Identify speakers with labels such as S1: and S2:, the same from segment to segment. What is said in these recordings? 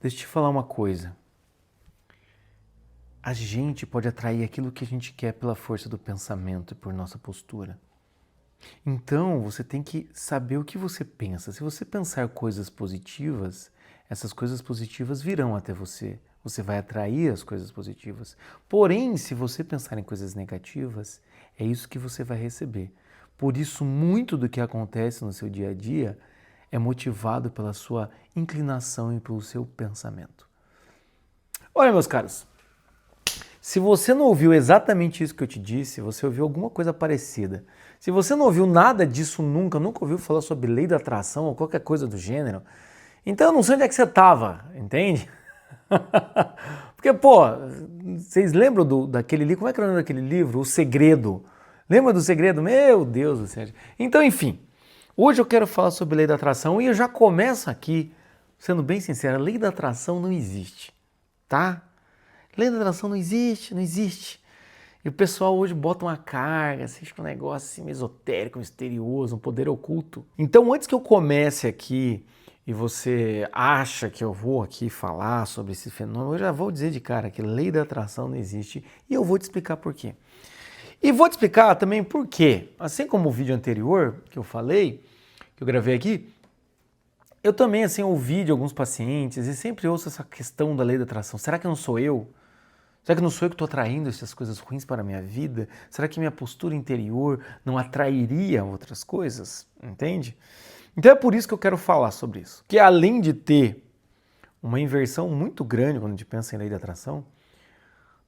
S1: Deixa eu te falar uma coisa. A gente pode atrair aquilo que a gente quer pela força do pensamento e por nossa postura. Então, você tem que saber o que você pensa. Se você pensar coisas positivas, essas coisas positivas virão até você. Você vai atrair as coisas positivas. Porém, se você pensar em coisas negativas, é isso que você vai receber. Por isso, muito do que acontece no seu dia a dia é motivado pela sua inclinação e pelo seu pensamento. Olha, meus caros, se você não ouviu exatamente isso que eu te disse, você ouviu alguma coisa parecida. Se você não ouviu nada disso nunca ouviu falar sobre lei da atração ou qualquer coisa do gênero, então eu não sei onde é que você estava, entende? Porque, pô, vocês lembram daquele livro? Como é que era o nome daquele livro? O Segredo. Lembra do Segredo? Meu Deus do céu. Então, enfim, hoje eu quero falar sobre lei da atração e eu já começo aqui, sendo bem sincero, a lei da atração não existe, tá? Lei da atração não existe, não existe. E o pessoal hoje bota uma carga, assim, fica um negócio assim, esotérico, misterioso, um poder oculto. Então, antes que eu comece aqui e você acha que eu vou aqui falar sobre esse fenômeno, eu já vou dizer de cara que lei da atração não existe e eu vou te explicar por quê. E vou te explicar também por quê. Assim como o vídeo anterior que eu falei, que eu gravei aqui, eu também assim ouvi de alguns pacientes e sempre ouço essa questão da lei da atração. Será que não sou eu? Será que não sou eu que estou atraindo essas coisas ruins para a minha vida? Será que minha postura interior não atrairia outras coisas? Entende? Então é por isso que eu quero falar sobre isso. Que além de ter uma inversão muito grande quando a gente pensa em lei da atração,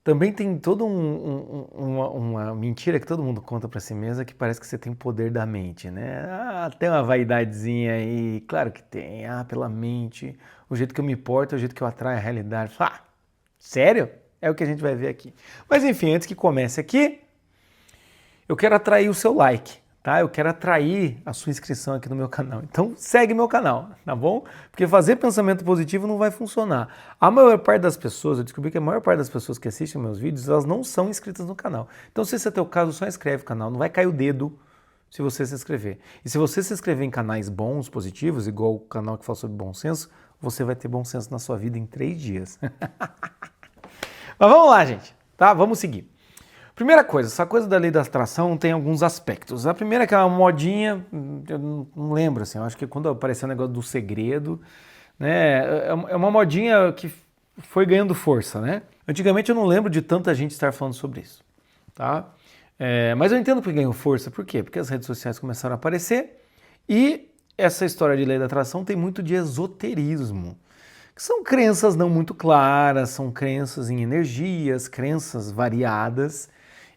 S1: também tem toda uma mentira que todo mundo conta para si mesmo, que parece que você tem o poder da mente, né? Ah, tem uma vaidadezinha aí, claro que tem. Ah, pela mente, o jeito que eu me porto é o jeito que eu atraio a realidade. Ah, sério? É o que a gente vai ver aqui. Mas enfim, antes que comece aqui, eu quero atrair o seu like, tá? Eu quero atrair a sua inscrição aqui no meu canal. Então segue meu canal, tá bom? Porque fazer pensamento positivo não vai funcionar. A maior parte das pessoas, eu descobri que a maior parte das pessoas que assistem meus vídeos, elas não são inscritas no canal. Então se esse é teu caso, só inscreve no canal, não vai cair o dedo se você se inscrever. E se você se inscrever em canais bons, positivos, igual o canal que fala sobre bom senso, você vai ter bom senso na sua vida em 3 dias. Mas vamos lá, gente, tá? Vamos seguir. Primeira coisa, essa coisa da lei da atração tem alguns aspectos. A primeira é que é uma modinha, eu não lembro, assim, eu acho que quando apareceu o negócio do segredo, né, é uma modinha que foi ganhando força, né? Antigamente eu não lembro de tanta gente estar falando sobre isso, tá? Mas eu entendo porque ganhou força, por quê? Porque as redes sociais começaram a aparecer e essa história de lei da atração tem muito de esoterismo. Que são crenças não muito claras, são crenças em energias, crenças variadas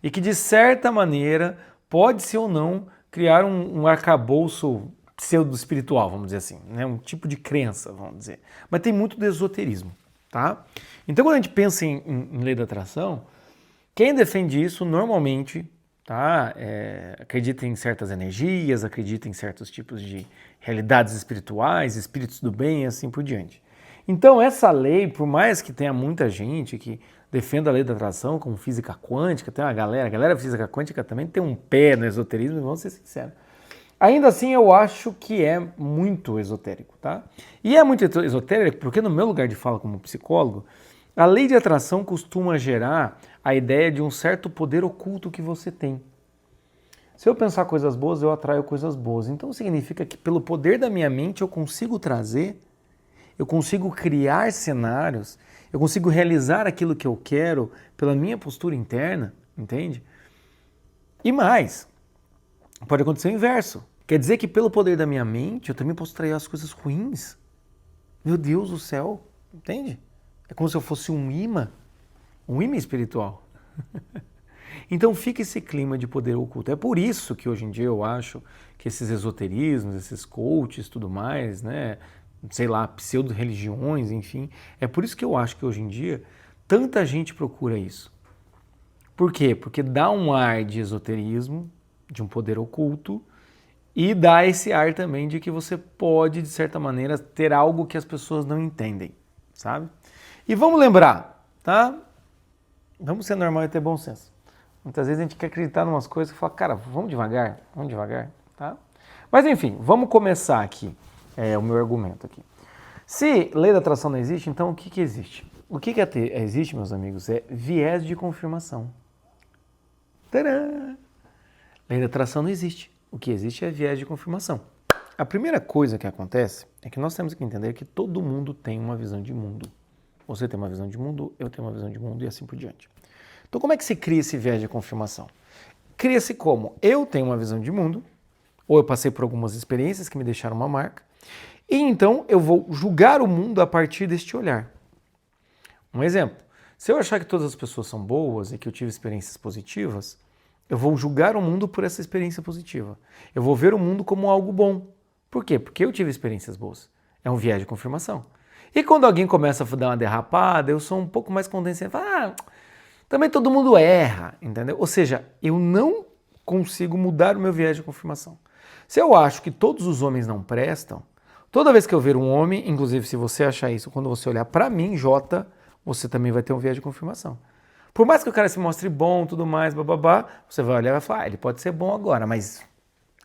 S1: e que de certa maneira pode-se ou não criar um arcabouço pseudo-espiritual, vamos dizer assim, né? Um tipo de crença, vamos dizer. Mas tem muito de esoterismo, tá? Então quando a gente pensa em lei da atração, quem defende isso normalmente, tá? Acredita em certas energias, acredita em certos tipos de realidades espirituais, espíritos do bem e assim por diante. Então essa lei, por mais que tenha muita gente que defenda a lei da atração como física quântica, tem uma galera, a galera física quântica também tem um pé no esoterismo, vamos ser sinceros. Ainda assim eu acho que é muito esotérico, tá? E é muito esotérico porque no meu lugar de fala como psicólogo, a lei de atração costuma gerar a ideia de um certo poder oculto que você tem. Se eu pensar coisas boas, eu atraio coisas boas. Então significa que pelo poder da minha mente eu consigo trazer, eu consigo criar cenários, eu consigo realizar aquilo que eu quero pela minha postura interna, entende? E mais, pode acontecer o inverso. Quer dizer que pelo poder da minha mente eu também posso atrair as coisas ruins. Meu Deus do céu, entende? É como se eu fosse um imã espiritual. Então fica esse clima de poder oculto. É por isso que hoje em dia eu acho que esses esoterismos, esses coaches, tudo mais, né, sei lá, pseudo-religiões, enfim, é por isso que eu acho que hoje em dia tanta gente procura isso. Por quê? Porque dá um ar de esoterismo, de um poder oculto, e dá esse ar também de que você pode, de certa maneira, ter algo que as pessoas não entendem, sabe? E vamos lembrar, tá? Vamos ser normal e ter bom senso. Muitas vezes a gente quer acreditar em umas coisas e fala, cara, vamos devagar, tá? Mas enfim, vamos começar aqui o meu argumento aqui. Se lei da atração não existe, então o que existe? O que existe, meus amigos, é viés de confirmação. Tadã! Lei da atração não existe. O que existe é viés de confirmação. A primeira coisa que acontece é que nós temos que entender que todo mundo tem uma visão de mundo. Você tem uma visão de mundo, eu tenho uma visão de mundo e assim por diante. Então como é que se cria esse viés de confirmação? Cria-se como? Eu tenho uma visão de mundo, ou eu passei por algumas experiências que me deixaram uma marca, e então eu vou julgar o mundo a partir deste olhar. Um exemplo, se eu achar que todas as pessoas são boas e que eu tive experiências positivas, eu vou julgar o mundo por essa experiência positiva. Eu vou ver o mundo como algo bom. Por quê? Porque eu tive experiências boas. É um viés de confirmação. E quando alguém começa a dar uma derrapada, eu sou um pouco mais condescendente. Também todo mundo erra, entendeu? Ou seja, eu não consigo mudar o meu viés de confirmação. Se eu acho que todos os homens não prestam, toda vez que eu ver um homem, inclusive se você achar isso, quando você olhar para mim, Jota, você também vai ter um viés de confirmação. Por mais que o cara se mostre bom, tudo mais, bababá, você vai olhar e vai falar, ele pode ser bom agora, mas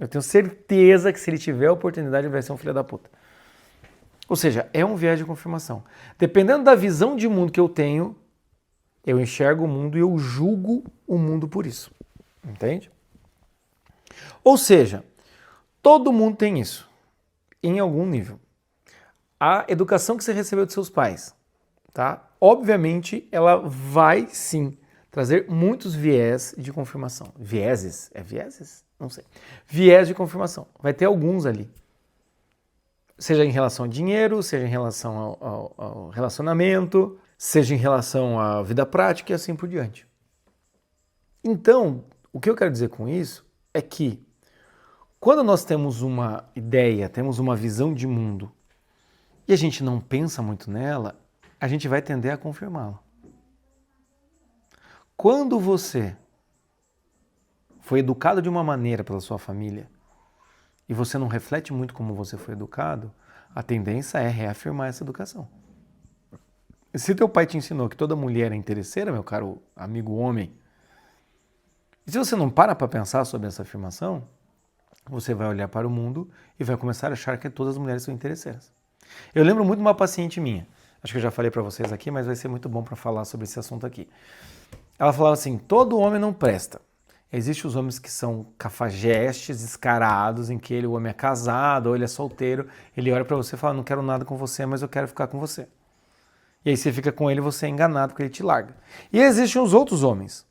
S1: eu tenho certeza que se ele tiver a oportunidade, ele vai ser um filho da puta. Ou seja, é um viés de confirmação. Dependendo da visão de mundo que eu tenho, eu enxergo o mundo e eu julgo o mundo por isso. Entende? Ou seja, todo mundo tem isso, em algum nível. A educação que você recebeu de seus pais, tá? Obviamente, ela vai sim trazer muitos viés de confirmação. Vieses? É vieses? Não sei. Viés de confirmação. Vai ter alguns ali. Seja em relação a dinheiro, seja em relação ao relacionamento, seja em relação à vida prática e assim por diante. Então, o que eu quero dizer com isso é que quando nós temos uma ideia, temos uma visão de mundo e a gente não pensa muito nela, a gente vai tender a confirmá-la. Quando você foi educado de uma maneira pela sua família e você não reflete muito como você foi educado, a tendência é reafirmar essa educação. Se teu pai te ensinou que toda mulher é interesseira, meu caro amigo homem, e se você não para pensar sobre essa afirmação, você vai olhar para o mundo e vai começar a achar que todas as mulheres são interesseiras. Eu lembro muito de uma paciente minha, acho que eu já falei para vocês aqui, mas vai ser muito bom para falar sobre esse assunto aqui. Ela falava assim, todo homem não presta. Existem os homens que são cafajestes, descarados, em que o homem é casado ou ele é solteiro, ele olha para você e fala, não quero nada com você, mas eu quero ficar com você. E aí você fica com ele e você é enganado porque ele te larga. E existem os outros homens.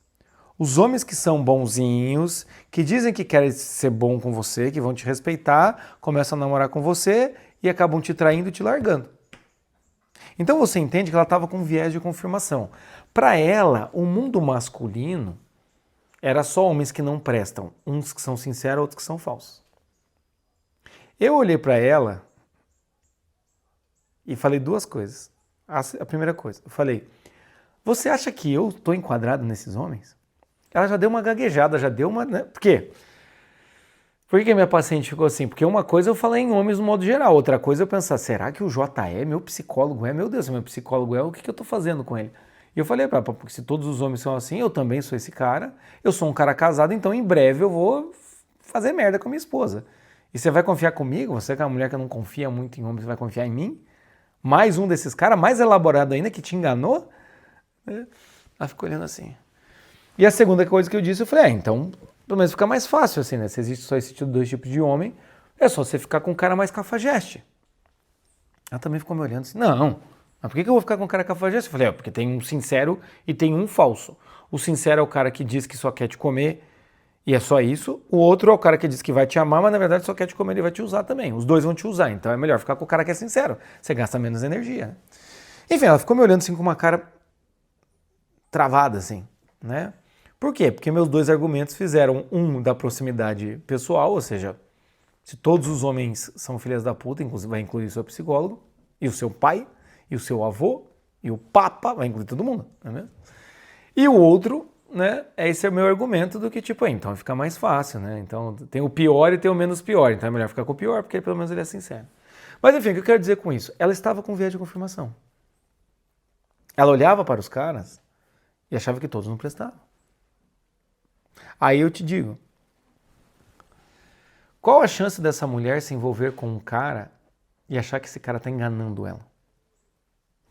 S1: Os homens que são bonzinhos, que dizem que querem ser bom com você, que vão te respeitar, começam a namorar com você e acabam te traindo e te largando. Então você entende que ela estava com viés de confirmação. Para ela, o mundo masculino era só homens que não prestam, uns que são sinceros, outros que são falsos. Eu olhei para ela e falei duas coisas. A primeira coisa, eu falei, você acha que eu estou enquadrado nesses homens? Ela já deu uma gaguejada, já deu uma... Né? Por quê? Por que a minha paciente ficou assim? Porque uma coisa eu falei em homens no modo geral, outra coisa eu pensar, será que o JE, meu psicólogo é? Meu Deus, meu psicólogo é, o que eu estou fazendo com ele? E eu falei para ela, porque se todos os homens são assim, eu também sou esse cara, eu sou um cara casado, então em breve eu vou fazer merda com a minha esposa. E você vai confiar comigo? Você que é uma mulher que não confia muito em homens, você vai confiar em mim? Mais um desses caras, mais elaborado ainda, que te enganou? Ela ficou olhando assim. E a segunda coisa que eu disse, eu falei, então, pelo menos fica mais fácil assim, né? Se existe só esse tipo, dois tipos de homem, é só você ficar com um cara mais cafajeste. Ela também ficou me olhando assim, não, mas por que eu vou ficar com um cara cafajeste? Eu falei, porque tem um sincero e tem um falso. O sincero é o cara que diz que só quer te comer e é só isso. O outro é o cara que diz que vai te amar, mas na verdade só quer te comer e vai te usar também. Os dois vão te usar, então é melhor ficar com o cara que é sincero. Você gasta menos energia, né? Enfim, ela ficou me olhando assim com uma cara travada assim, né? Por quê? Porque meus dois argumentos fizeram um da proximidade pessoal, ou seja, se todos os homens são filhas da puta, inclusive vai incluir o seu psicólogo, e o seu pai, e o seu avô, e o papa, vai incluir todo mundo, não é mesmo? E o outro, né, esse é o meu argumento do que tipo, então fica mais fácil, né? Então tem o pior e tem o menos pior, então é melhor ficar com o pior, porque pelo menos ele é sincero. Mas enfim, o que eu quero dizer com isso? Ela estava com viés de confirmação. Ela olhava para os caras e achava que todos não prestavam. Aí eu te digo, qual a chance dessa mulher se envolver com um cara e achar que esse cara está enganando ela?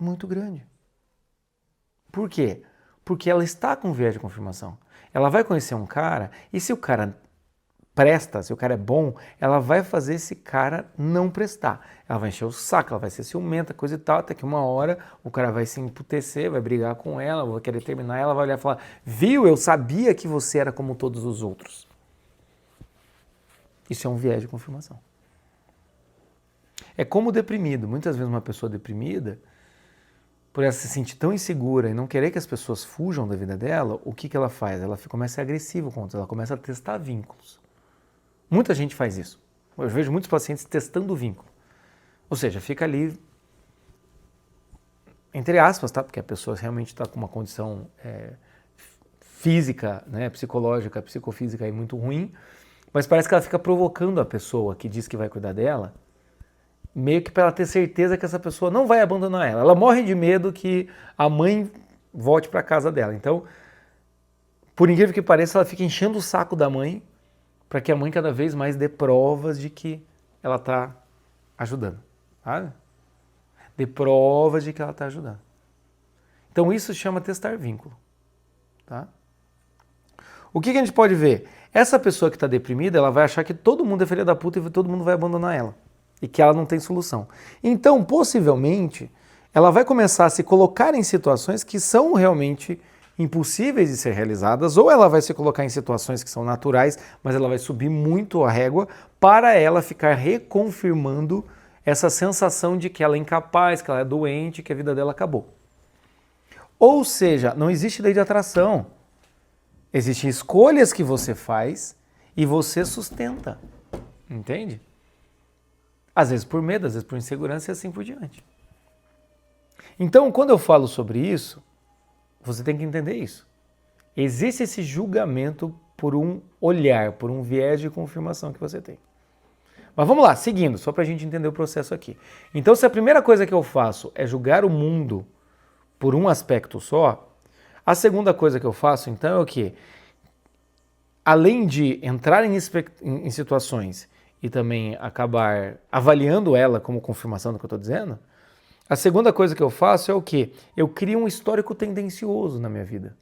S1: muito grande. Por quê? Porque ela está com viés de confirmação. Ela vai conhecer um cara e se o cara presta, se o cara é bom, ela vai fazer esse cara não prestar. Ela vai encher o saco, ela vai ser ciumenta, coisa e tal, até que uma hora o cara vai se emputecer, vai brigar com ela, vai querer terminar, ela vai olhar e falar, viu, eu sabia que você era como todos os outros. Isso é um viés de confirmação. É como o deprimido. Muitas vezes uma pessoa deprimida, por ela se sentir tão insegura e não querer que as pessoas fujam da vida dela, o que ela faz? Ela começa a ser agressiva contra ela, começa a testar vínculos. Muita gente faz isso. Eu vejo muitos pacientes testando o vínculo. Ou seja, fica ali, entre aspas, tá? Porque a pessoa realmente está com uma condição física, né, psicológica, psicofísica aí muito ruim, mas parece que ela fica provocando a pessoa que diz que vai cuidar dela, meio que para ela ter certeza que essa pessoa não vai abandonar ela. Ela morre de medo que a mãe volte para casa dela. Então, por incrível que pareça, ela fica enchendo o saco da mãe para que a mãe cada vez mais dê provas de que ela está ajudando. Sabe? Dê provas de que ela está ajudando. Então isso se chama testar vínculo. Tá? O que a gente pode ver? Essa pessoa que está deprimida, ela vai achar que todo mundo é filha da puta e todo mundo vai abandonar ela. E que ela não tem solução. Então, possivelmente, ela vai começar a se colocar em situações que são realmente impossíveis de ser realizadas, ou ela vai se colocar em situações que são naturais, mas ela vai subir muito a régua para ela ficar reconfirmando essa sensação de que ela é incapaz, que ela é doente, que a vida dela acabou. Ou seja, não existe lei de atração. Existem escolhas que você faz e você sustenta. Entende? Às vezes por medo, às vezes por insegurança e assim por diante. Então, quando eu falo sobre isso, você tem que entender isso. Existe esse julgamento por um olhar, por um viés de confirmação que você tem. Mas vamos lá, seguindo, só para a gente entender o processo aqui. Então, se a primeira coisa que eu faço é julgar o mundo por um aspecto só, a segunda coisa que eu faço, então, é o quê? Além de entrar em situações e também acabar avaliando ela como confirmação do que eu estou dizendo, a segunda coisa que eu faço é o quê? Eu crio um histórico tendencioso na minha vida.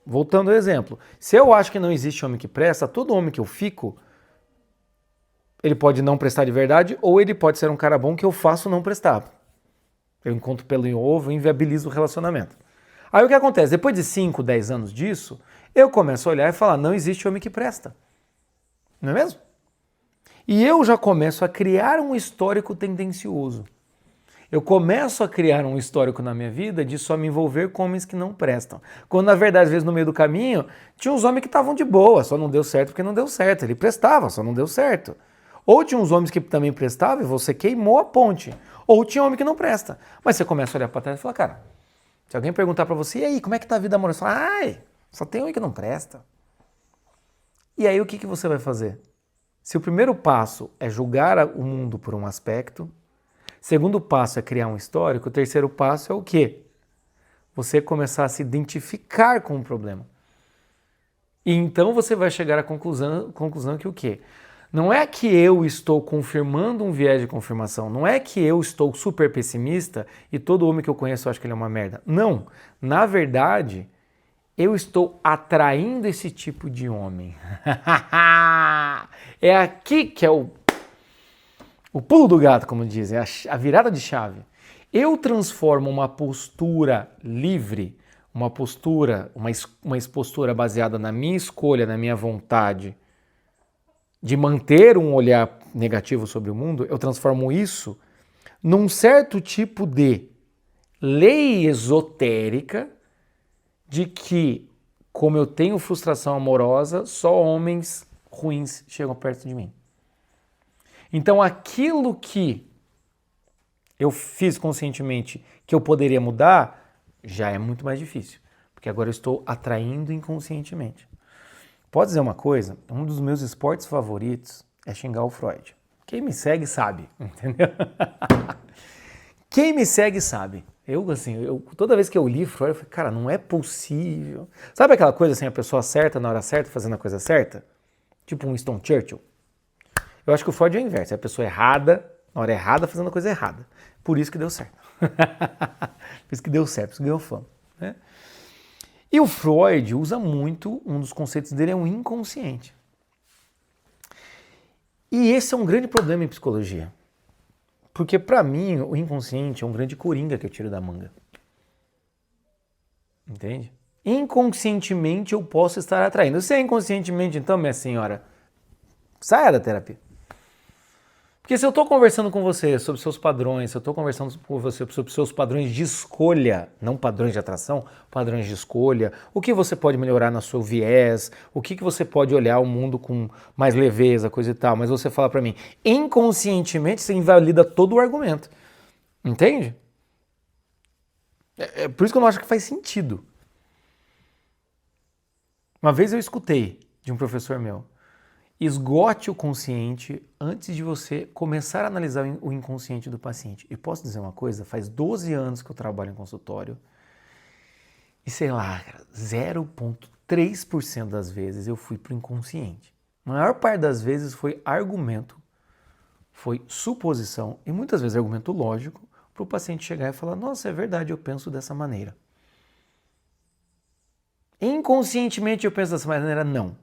S1: Voltando ao exemplo, se eu acho que não existe homem que presta, todo homem que eu fico, ele pode não prestar de verdade ou ele pode ser um cara bom que eu faço não prestar. Eu encontro pelo em ovo e inviabilizo o relacionamento. Aí o que acontece? Depois de 5, 10 anos disso, eu começo a olhar e falar, não existe homem que presta. Não é mesmo? E eu já começo a criar um histórico tendencioso. Eu começo a criar um histórico na minha vida de só me envolver com homens que não prestam. Quando, na verdade, às vezes no meio do caminho, tinha uns homens que estavam de boa, só não deu certo porque não deu certo. Ele prestava, só não deu certo. Ou tinha uns homens que também prestavam e você queimou a ponte. Ou tinha homem que não presta. Mas você começa a olhar para trás e fala, cara, se alguém perguntar para você, e aí, como é que tá a vida amorosa? Você fala, ai, só tem homem que não presta. E aí o que você vai fazer? Se o primeiro passo é julgar o mundo por um aspecto, segundo passo é criar um histórico, o terceiro passo é o quê? Você começar a se identificar com o problema. E então você vai chegar à conclusão que o quê? Não é que eu estou confirmando um viés de confirmação, não é que eu estou super pessimista e todo homem que eu conheço acha que ele é uma merda. Não, na verdade, eu estou atraindo esse tipo de homem. É aqui que é o pulo do gato, como dizem, a virada de chave. Eu transformo uma postura livre, uma postura baseada na minha escolha, na minha vontade, de manter um olhar negativo sobre o mundo, eu transformo isso num certo tipo de lei esotérica de que, como eu tenho frustração amorosa, só homens ruins chegam perto de mim. Então, aquilo que eu fiz conscientemente que eu poderia mudar, já é muito mais difícil, porque agora eu estou atraindo inconscientemente. Pode dizer uma coisa, um dos meus esportes favoritos é xingar o Freud. Quem me segue sabe, entendeu? Quem me segue sabe. Toda vez que eu li Freud, eu falei, cara, não é possível. Sabe aquela coisa assim, a pessoa certa na hora certa, fazendo a coisa certa? Tipo um Winston Churchill. Eu acho que o Freud é o inverso, é a pessoa errada, na hora errada, fazendo a coisa errada. Por isso que deu certo. Por isso que deu certo, por isso que ganhou fama. Né? E o Freud usa muito, um dos conceitos dele é o inconsciente. E esse é um grande problema em psicologia. Porque para mim o inconsciente é um grande coringa que eu tiro da manga. Entende? Inconscientemente eu posso estar atraindo. Se é inconscientemente, então, minha senhora, saia da terapia. Porque se eu estou conversando com você sobre seus padrões, se eu estou conversando com você sobre seus padrões de escolha, não padrões de atração, padrões de escolha, o que você pode melhorar no seu viés, o que você pode olhar o mundo com mais leveza, coisa e tal, mas você fala para mim, inconscientemente você invalida todo o argumento. Entende? É por isso que eu não acho que faz sentido. Uma vez eu escutei de um professor meu, esgote o consciente antes de você começar a analisar o inconsciente do paciente. E posso dizer uma coisa? Faz 12 anos que eu trabalho em consultório e sei lá, 0,3% das vezes eu fui para o inconsciente. A maior parte das vezes foi argumento, foi suposição e muitas vezes argumento lógico para o paciente chegar e falar, nossa, é verdade, eu penso dessa maneira. Inconscientemente eu penso dessa maneira? Não.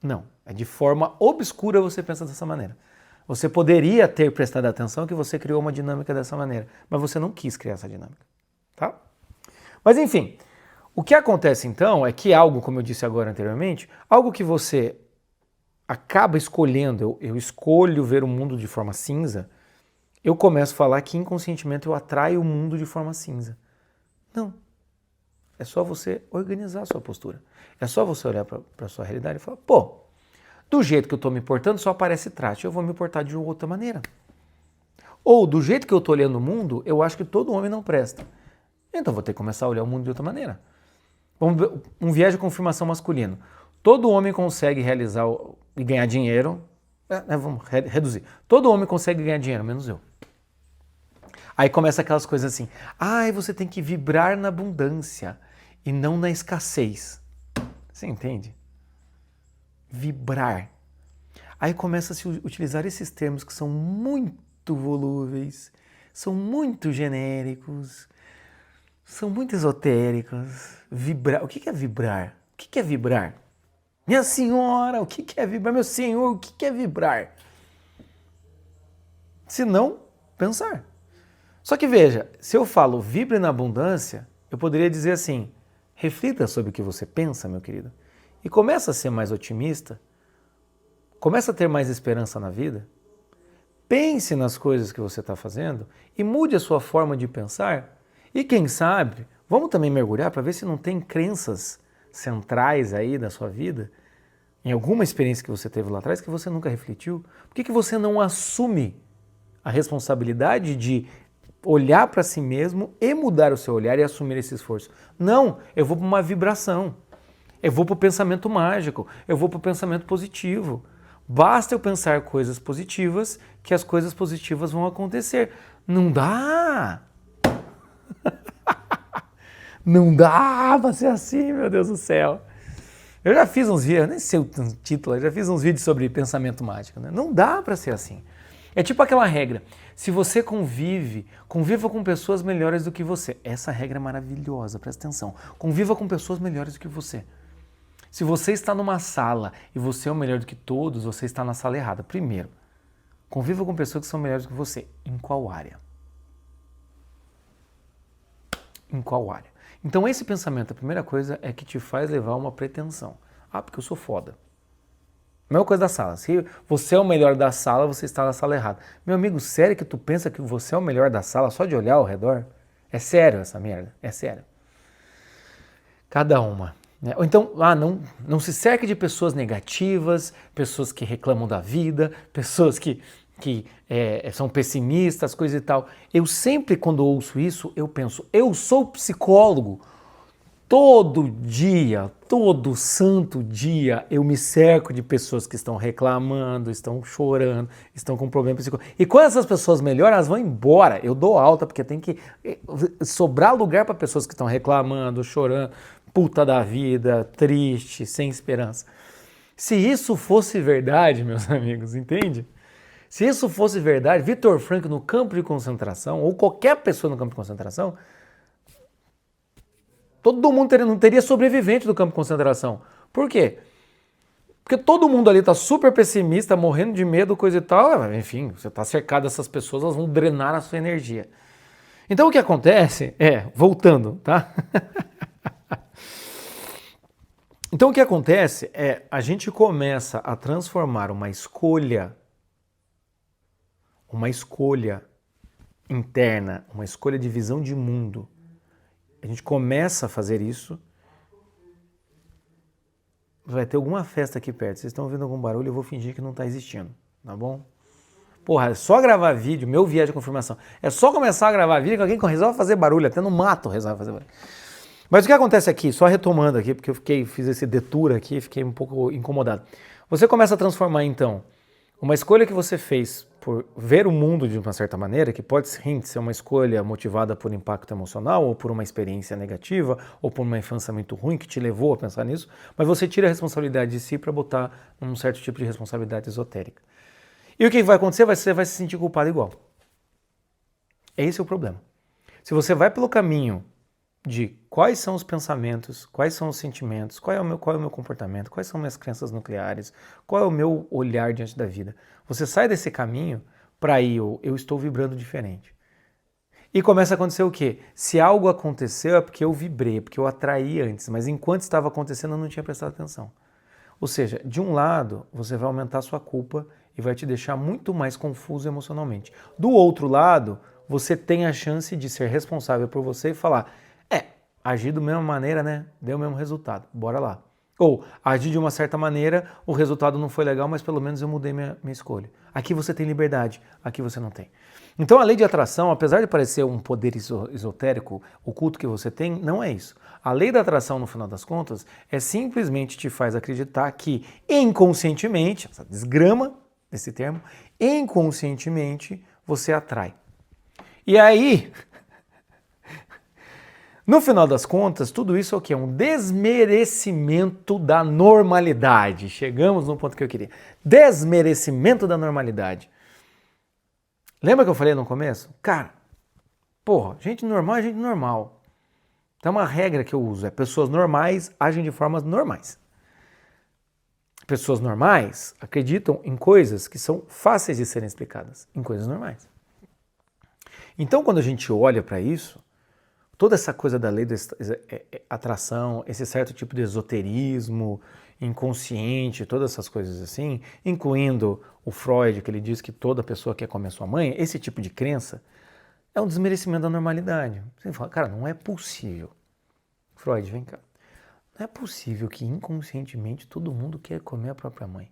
S1: Não, é de forma obscura você pensa dessa maneira. Você poderia ter prestado atenção que você criou uma dinâmica dessa maneira, mas você não quis criar essa dinâmica, tá? Mas enfim, o que acontece então é que algo, como eu disse agora anteriormente, algo que você acaba escolhendo, eu escolho ver o mundo de forma cinza, eu começo a falar que inconscientemente eu atraio o mundo de forma cinza. Não. É só você organizar a sua postura. É só você olhar para a sua realidade e falar, pô, do jeito que eu estou me portando só aparece traste, eu vou me portar de outra maneira. Ou do jeito que eu estou olhando o mundo, eu acho que todo homem não presta. Então vou ter que começar a olhar o mundo de outra maneira. Um viés de confirmação masculino. Todo homem consegue realizar e ganhar dinheiro. Vamos reduzir. Todo homem consegue ganhar dinheiro, menos eu. Aí começa aquelas coisas assim, você tem que vibrar na abundância e não na escassez. Você entende? Vibrar. Aí começa a se utilizar esses termos que são muito volúveis, são muito genéricos, são muito esotéricos. Vibrar. O que é vibrar? O que é vibrar? Minha senhora, o que é vibrar? Meu senhor, o que é vibrar? Se não, pensar. Só que veja, se eu falo vibre na abundância, eu poderia dizer assim, reflita sobre o que você pensa, meu querido, e começa a ser mais otimista, começa a ter mais esperança na vida, pense nas coisas que você está fazendo e mude a sua forma de pensar. E quem sabe, vamos também mergulhar para ver se não tem crenças centrais aí da sua vida, em alguma experiência que você teve lá atrás que você nunca refletiu. Por que você não assume a responsabilidade de olhar para si mesmo e mudar o seu olhar e assumir esse esforço? Não, eu vou para uma vibração, eu vou para o pensamento mágico, eu vou para o pensamento positivo. Basta eu pensar coisas positivas que as coisas positivas vão acontecer. Não dá! Não dá para ser assim, meu Deus do céu. Eu já fiz uns vídeos, nem sei o título, eu já fiz uns vídeos sobre pensamento mágico, né? Não dá para ser assim. É tipo aquela regra, se você conviva com pessoas melhores do que você. Essa regra é maravilhosa, presta atenção. Conviva com pessoas melhores do que você. Se você está numa sala e você é o melhor do que todos, você está na sala errada. Primeiro, conviva com pessoas que são melhores do que você. Em qual área? Em qual área? Então esse pensamento, a primeira coisa é que te faz levar uma pretensão. Porque eu sou foda. Mesma coisa da sala. Se você é o melhor da sala, você está na sala errada. Meu amigo, sério que tu pensa que você é o melhor da sala só de olhar ao redor? É sério essa merda? É sério. Cada uma. Né? Ou então, não se cerque de pessoas negativas, pessoas que reclamam da vida, pessoas que são pessimistas, coisa e tal. Eu sempre, quando ouço isso, eu penso, eu sou psicólogo. Todo dia, todo santo dia, eu me cerco de pessoas que estão reclamando, estão chorando, estão com problema psicológico. E quando essas pessoas melhoram, elas vão embora. Eu dou alta, porque tem que sobrar lugar para pessoas que estão reclamando, chorando, puta da vida, triste, sem esperança. Se isso fosse verdade, meus amigos, entende? Se isso fosse verdade, Viktor Frankl no campo de concentração, ou qualquer pessoa no campo de concentração, todo mundo não teria sobrevivente do campo de concentração. Por quê? Porque todo mundo ali está super pessimista, morrendo de medo, coisa e tal. Enfim, você está cercado dessas pessoas, elas vão drenar a sua energia. Então o que acontece voltando, tá? Então o que acontece é a gente começa a transformar uma escolha interna, uma escolha de visão de mundo. A gente começa a fazer isso. Vai ter alguma festa aqui perto. Vocês estão ouvindo algum barulho? Eu vou fingir que não está existindo, tá bom? Porra, é só gravar vídeo, meu viés de confirmação. É só começar a gravar vídeo que alguém resolve fazer barulho, até no mato resolve fazer barulho. Mas o que acontece aqui, só retomando aqui, porque eu fiz esse detour aqui, fiquei um pouco incomodado. Você começa a transformar, então, uma escolha que você fez por ver o mundo de uma certa maneira, que pode ser uma escolha motivada por impacto emocional, ou por uma experiência negativa, ou por uma infância muito ruim que te levou a pensar nisso, mas você tira a responsabilidade de si para botar um certo tipo de responsabilidade esotérica. E o que vai acontecer? Você vai se sentir culpado igual. Esse é o problema. Se você vai pelo caminho de quais são os pensamentos, quais são os sentimentos, qual é o meu comportamento, quais são minhas crenças nucleares, qual é o meu olhar diante da vida. Você sai desse caminho para ir, eu estou vibrando diferente. E começa a acontecer o quê? Se algo aconteceu é porque eu vibrei, porque eu atraí antes, mas enquanto estava acontecendo eu não tinha prestado atenção. Ou seja, de um lado você vai aumentar a sua culpa e vai te deixar muito mais confuso emocionalmente. Do outro lado, você tem a chance de ser responsável por você e falar, agir da mesma maneira, né? Deu o mesmo resultado, bora lá. Ou, agir de uma certa maneira, o resultado não foi legal, mas pelo menos eu mudei minha escolha. Aqui você tem liberdade, aqui você não tem. Então a lei de atração, apesar de parecer um poder esotérico, oculto que você tem, não é isso. A lei da atração, no final das contas, simplesmente te faz acreditar que inconscientemente, essa desgrama desse termo, inconscientemente você atrai. E aí, no final das contas, tudo isso é o quê? Um desmerecimento da normalidade. Chegamos no ponto que eu queria. Desmerecimento da normalidade. Lembra que eu falei no começo? Cara, gente normal é gente normal. Então uma regra que eu uso é pessoas normais agem de formas normais. Pessoas normais acreditam em coisas que são fáceis de serem explicadas, em coisas normais. Então quando a gente olha para isso, toda essa coisa da lei da atração, esse certo tipo de esoterismo, inconsciente, todas essas coisas assim, incluindo o Freud, que ele diz que toda pessoa quer comer sua mãe, esse tipo de crença é um desmerecimento da normalidade. Você fala, cara, não é possível. Freud, vem cá. Não é possível que inconscientemente todo mundo quer comer a própria mãe.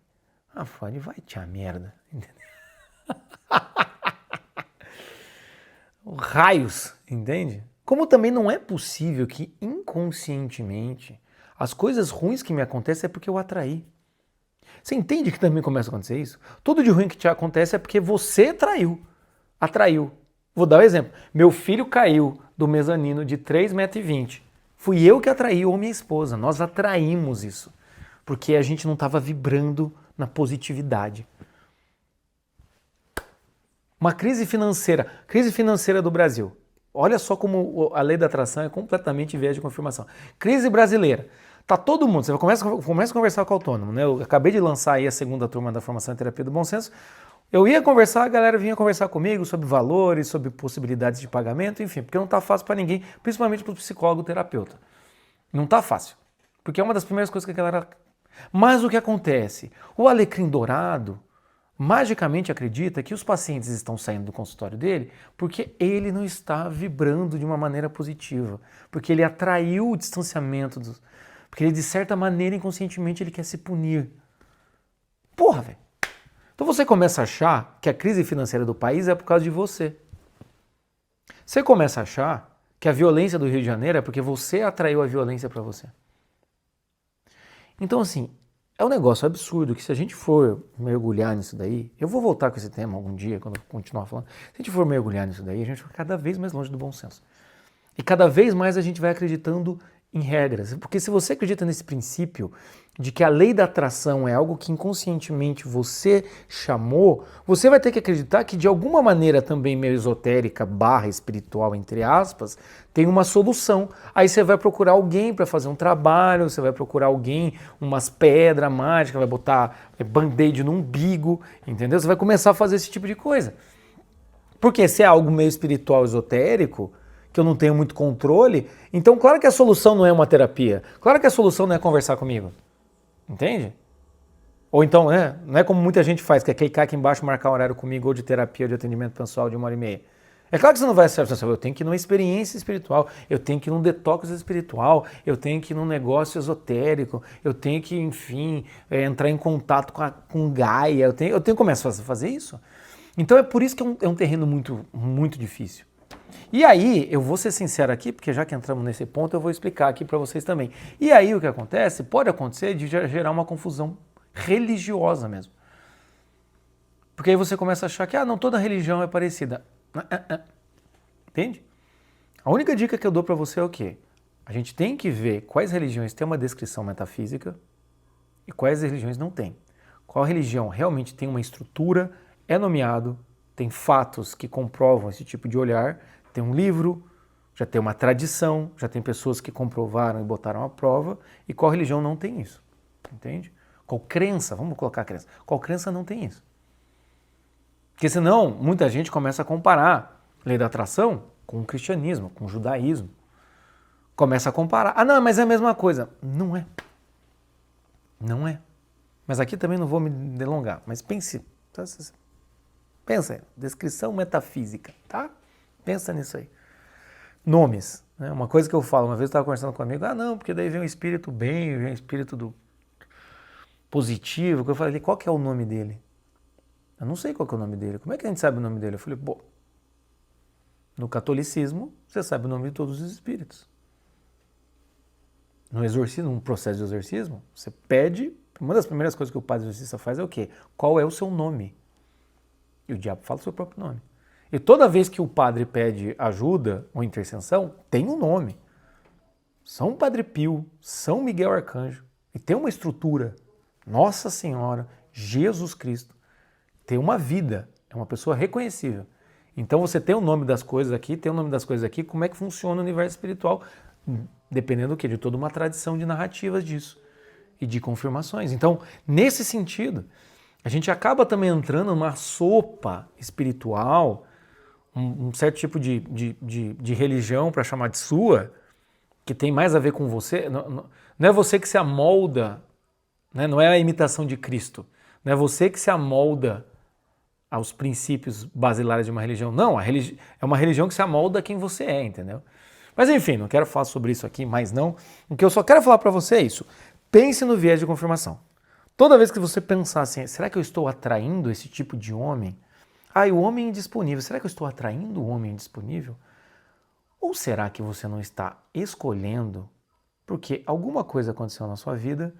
S1: Ah, Freud, vai te a merda. Raios, entende? Como também não é possível que inconscientemente as coisas ruins que me acontecem é porque eu atraí. Você entende que também começa a acontecer isso? Tudo de ruim que te acontece é porque você atraiu. Vou dar um exemplo. Meu filho caiu do mezanino de 3,20 m. Fui eu que atraí ou minha esposa. Nós atraímos isso. Porque a gente não estava vibrando na positividade. Uma crise financeira do Brasil. Olha só como a lei da atração é completamente viés de confirmação. Crise brasileira. Tá todo mundo, você começa a conversar com o autônomo, né? Eu acabei de lançar aí a segunda turma da formação em terapia do bom senso. Eu ia conversar, a galera vinha conversar comigo sobre valores, sobre possibilidades de pagamento, enfim, porque não tá fácil para ninguém, principalmente para o psicólogo terapeuta. Não tá fácil, porque é uma das primeiras coisas que a galera... Mas o que acontece? O alecrim dourado magicamente acredita que os pacientes estão saindo do consultório dele porque ele não está vibrando de uma maneira positiva, porque ele atraiu o distanciamento, porque ele de certa maneira inconscientemente ele quer se punir. Porra, velho! Então você começa a achar que a crise financeira do país é por causa de você. Você começa a achar que a violência do Rio de Janeiro é porque você atraiu a violência para você. Então assim, é um negócio absurdo que se a gente for mergulhar nisso daí, eu vou voltar com esse tema algum dia, quando eu continuar falando, se a gente for mergulhar nisso daí, a gente vai cada vez mais longe do bom senso. E cada vez mais a gente vai acreditando em regras. Porque se você acredita nesse princípio de que a lei da atração é algo que inconscientemente você chamou, você vai ter que acreditar que de alguma maneira também meio esotérica, barra espiritual, entre aspas, tem uma solução. Aí você vai procurar alguém para fazer um trabalho, você vai procurar alguém, umas pedras mágicas, vai botar band-aid no umbigo, entendeu? Você vai começar a fazer esse tipo de coisa. Porque se é algo meio espiritual, esotérico, que eu não tenho muito controle, então claro que a solução não é uma terapia. Claro que a solução não é conversar comigo. Entende? Ou então, não é como muita gente faz, que é clicar aqui embaixo, marcar um horário comigo, ou de terapia, ou de atendimento pessoal de 1h30. É claro que você não vai acertar, eu tenho que ir numa experiência espiritual, eu tenho que ir num detox espiritual, eu tenho que ir num negócio esotérico, eu tenho que, enfim, entrar em contato com Gaia, eu tenho que começar a fazer isso. Então é por isso que é um terreno muito, muito difícil. E aí, eu vou ser sincero aqui, porque já que entramos nesse ponto, eu vou explicar aqui para vocês também. E aí o que acontece? Pode acontecer de gerar uma confusão religiosa mesmo. Porque aí você começa a achar que, não, toda religião é parecida. Entende? A única dica que eu dou para você é o quê? A gente tem que ver quais religiões têm uma descrição metafísica e quais religiões não têm. Qual religião realmente tem uma estrutura, é nomeado, tem fatos que comprovam esse tipo de olhar, tem um livro, já tem uma tradição, já tem pessoas que comprovaram e botaram à prova, e qual religião não tem isso, entende? Qual crença, vamos colocar a crença, qual crença não tem isso? Porque senão muita gente começa a comparar a lei da atração com o cristianismo, com o judaísmo. Começa a comparar, não, mas é a mesma coisa. Não é. Não é. Mas aqui também não vou me delongar, mas pense, pensa aí, descrição metafísica, tá? Pensa nisso aí. Nomes, né? Uma coisa que eu falo, uma vez eu estava conversando com um amigo, não, porque daí vem um espírito bem, vem um espírito do positivo, que eu falei, qual que é o nome dele? Eu não sei qual que é o nome dele, como é que a gente sabe o nome dele? Eu falei, no catolicismo, você sabe o nome de todos os espíritos. No exorcismo, num processo de exorcismo, você pede, uma das primeiras coisas que o padre exorcista faz é o quê? Qual é o seu nome? E o diabo fala o seu próprio nome. E toda vez que o padre pede ajuda ou intercessão, tem um nome. São Padre Pio, São Miguel Arcanjo. E tem uma estrutura. Nossa Senhora, Jesus Cristo. Tem uma vida. É uma pessoa reconhecível. Então você tem o nome das coisas aqui, tem o nome das coisas aqui. Como é que funciona o universo espiritual? Dependendo do quê? De toda uma tradição de narrativas disso. E de confirmações. Então, nesse sentido, a gente acaba também entrando numa sopa espiritual, um certo tipo de religião, para chamar de sua, que tem mais a ver com você. Não é você que se amolda, né? Não é a imitação de Cristo. Não é você que se amolda aos princípios basilares de uma religião. Não, é uma religião que se amolda a quem você é, entendeu? Mas enfim, não quero falar sobre isso aqui mais não. O que eu só quero falar para você é isso. Pense no viés de confirmação. Toda vez que você pensar assim, será que eu estou atraindo esse tipo de homem? E o homem indisponível, será que eu estou atraindo o homem indisponível? Ou será que você não está escolhendo porque alguma coisa aconteceu na sua vida,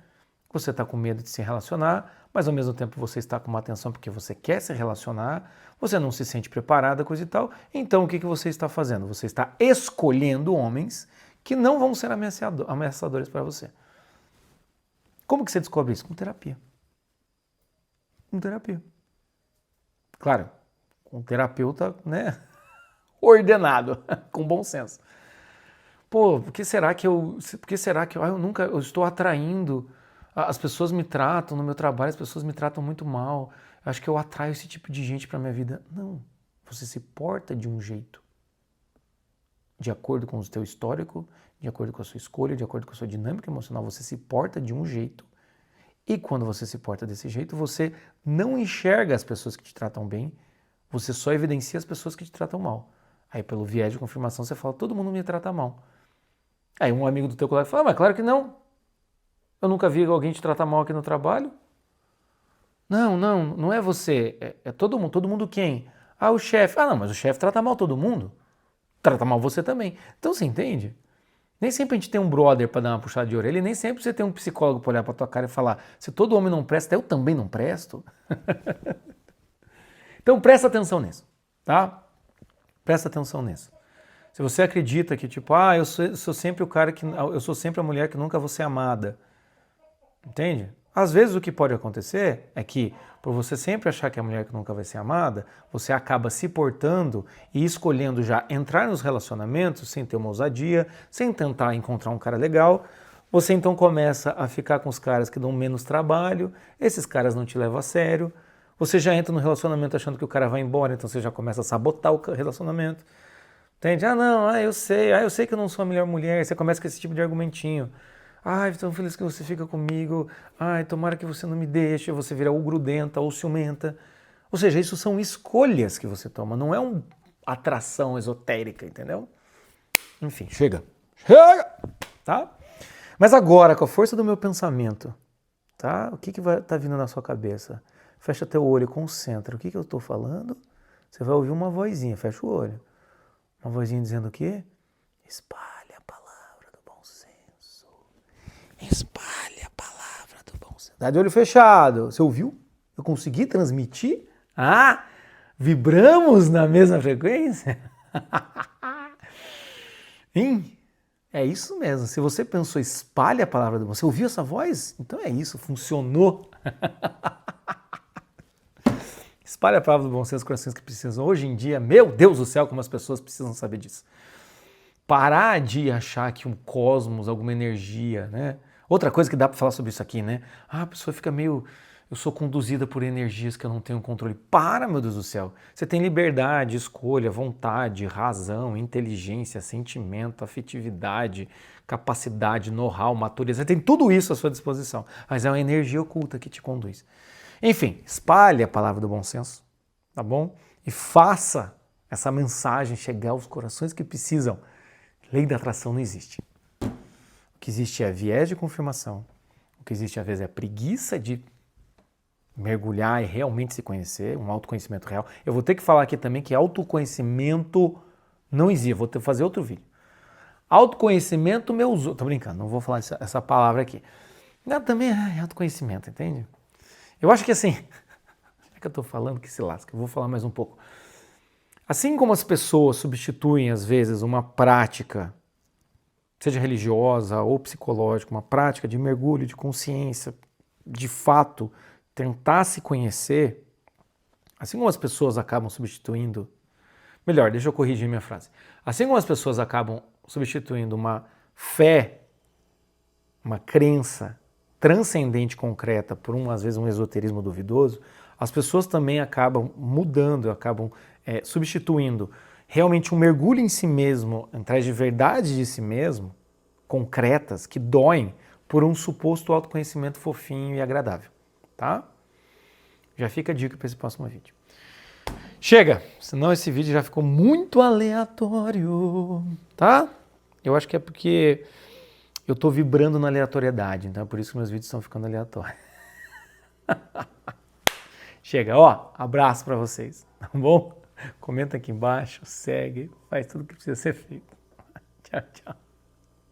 S1: você está com medo de se relacionar, mas ao mesmo tempo você está com uma atenção porque você quer se relacionar, você não se sente preparada, coisa e tal, então o que você está fazendo? Você está escolhendo homens que não vão ser ameaçadores para você. Como que você descobre isso? Com terapia. Com terapia. Claro, com um terapeuta, né, ordenado, com bom senso. Por que será que eu eu estou atraindo, as pessoas me tratam, no meu trabalho as pessoas me tratam muito mal, acho que eu atraio esse tipo de gente para a minha vida. Não, você se porta de um jeito, de acordo com o teu histórico, de acordo com a sua escolha, de acordo com a sua dinâmica emocional, você se porta de um jeito. E quando você se porta desse jeito, você não enxerga as pessoas que te tratam bem, você só evidencia as pessoas que te tratam mal. Aí pelo viés de confirmação você fala, todo mundo me trata mal. Aí um amigo do teu colega fala, mas claro que não. Eu nunca vi alguém te tratar mal aqui no trabalho. Não é você, é todo mundo. Todo mundo quem? O chefe. Não, mas o chefe trata mal todo mundo. Trata mal você também. Então você entende? Nem sempre a gente tem um brother para dar uma puxada de orelha, e nem sempre você tem um psicólogo para olhar para tua cara e falar, se todo homem não presta, eu também não presto. Então presta atenção nisso, tá? Presta atenção nisso. Se você acredita que, tipo, eu sou sempre o cara que. Eu sou sempre a mulher que nunca vou ser amada. Entende? Às vezes o que pode acontecer é que, por você sempre achar que é a mulher que nunca vai ser amada, você acaba se portando e escolhendo já entrar nos relacionamentos sem ter uma ousadia, sem tentar encontrar um cara legal. Você então começa a ficar com os caras que dão menos trabalho, esses caras não te levam a sério, você já entra no relacionamento achando que o cara vai embora, então você já começa a sabotar o relacionamento. Entende? Eu sei que eu não sou a melhor mulher, você começa com esse tipo de argumentinho. Ai, estou feliz que você fica comigo. Ai, tomara que você não me deixe. Você vira ou grudenta ou ciumenta. Ou seja, isso são escolhas que você toma, não é uma atração esotérica, entendeu? Enfim, chega. Chega! Tá? Mas agora, com a força do meu pensamento, tá? O que vai estar vindo na sua cabeça? Fecha teu olho, concentra. O que eu estou falando? Você vai ouvir uma vozinha, fecha o olho. Uma vozinha dizendo o quê? Espalhe a palavra do bom senso. Espalhe a palavra do bom senso. Dá de olho fechado. Você ouviu? Eu consegui transmitir? Vibramos na mesma frequência? Hein? É isso mesmo. Se você pensou, espalhe a palavra do bom senso. Você ouviu essa voz? Então é isso, funcionou. Espalhe a palavra do bom senso aos corações que precisam. Hoje em dia, meu Deus do céu, como as pessoas precisam saber disso. Parar de achar que um cosmos, alguma energia, né? Outra coisa que dá para falar sobre isso aqui, né? A pessoa fica meio... Eu sou conduzida por energias que eu não tenho controle. Para, meu Deus do céu. Você tem liberdade, escolha, vontade, razão, inteligência, sentimento, afetividade, capacidade, know-how, maturidade. Você tem tudo isso à sua disposição. Mas é uma energia oculta que te conduz. Enfim, espalhe a palavra do bom senso, tá bom? E faça essa mensagem chegar aos corações que precisam. Lei da atração não existe. O que existe é viés de confirmação. O que existe às vezes é preguiça de mergulhar e realmente se conhecer, um autoconhecimento real. Eu vou ter que falar aqui também que autoconhecimento não existe. Vou ter que fazer outro vídeo. Autoconhecimento meus... Tô brincando, não vou falar essa palavra aqui. Não, também é autoconhecimento, entende? Eu acho que assim... É que eu tô falando que se lasca, eu vou falar mais um pouco. Assim como as pessoas substituem, às vezes, uma prática, seja religiosa ou psicológica, uma prática de mergulho, de consciência, de fato, tentar se conhecer, assim como as pessoas acabam substituindo... Melhor, deixa eu corrigir minha frase. Assim como as pessoas acabam substituindo uma fé, uma crença transcendente, concreta, por às vezes um esoterismo duvidoso, as pessoas também acabam mudando, acabam substituindo realmente um mergulho em si mesmo, atrás de verdades de si mesmo, concretas, que doem, por um suposto autoconhecimento fofinho e agradável, tá? Já fica a dica para esse próximo vídeo. Chega, senão esse vídeo já ficou muito aleatório, tá? Eu acho que é porque eu tô vibrando na aleatoriedade, então é por isso que meus vídeos estão ficando aleatórios. Chega, abraço para vocês, tá bom? Comenta aqui embaixo, segue, faz tudo que precisa ser feito. Tchau, tchau.